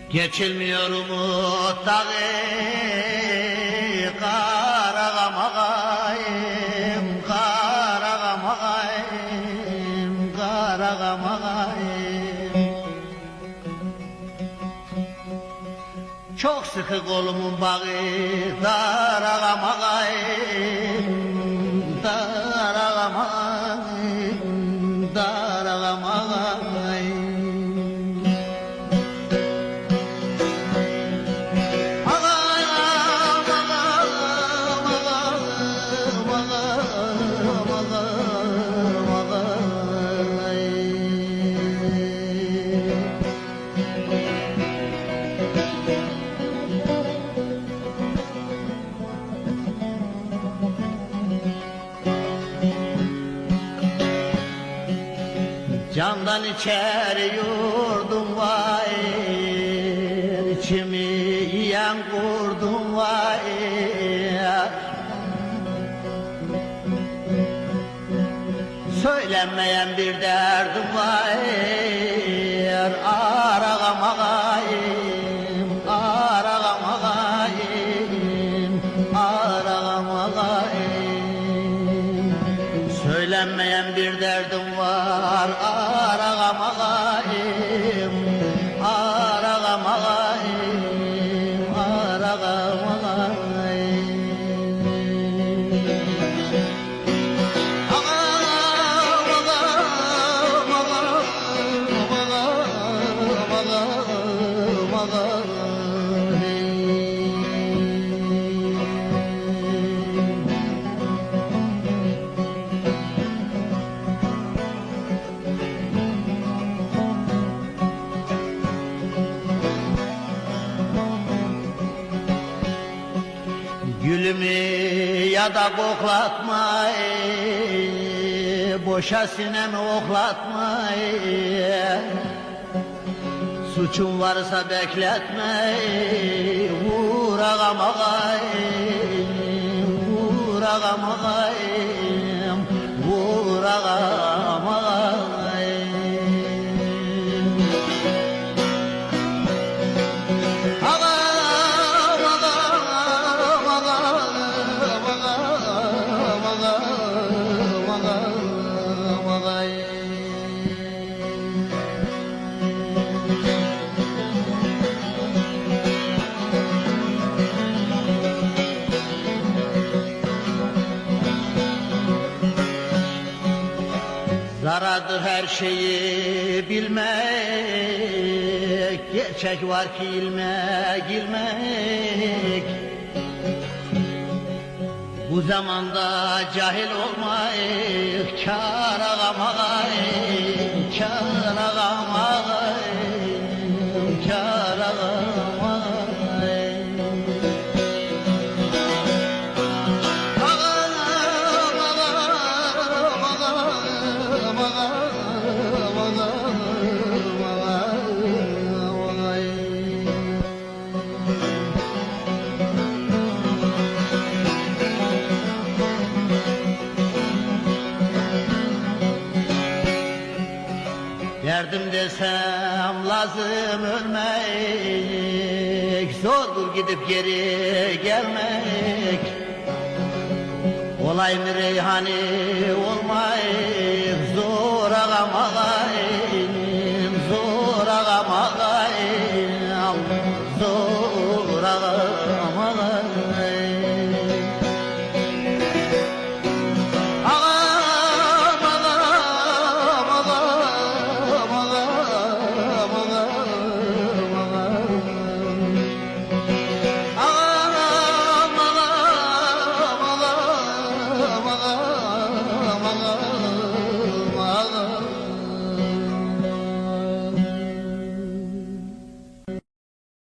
Geçilmiyor umutları Karagam ağayım, Karagam ağayım, Karagam ağayım. Çok sıkı kolumun bağı Daragam ağayım, Daragam ağayım, Daragam ağayım. Candan içeri yurdum vay, içimi yiyen kurdum vay. Söylenmeyen bir derdim var, Aragam ağayım, Aragam ağayım, Aragam ağayım. Söylenmeyen bir derdim var, Aragam ağayım, Aragam ağayım, Aragam ağayım. Gülümü ya da koklatma, boşa sinemi oklatma. Suçum varsa bekletme, vur ağam ağayım, vur ağam ağayım, vur ağam ağayım. Zaradır her şeyi bilmek, gerçek var ki ilmek, ilmek. Bu zamanda cahil olmayık, kâr ağam ağayım, kâr ağam ağayım, kâr ağam ağayım. Derdim desem lazım ölmek, zordur gidip geri gelmek. Olay mı reyhani olmayı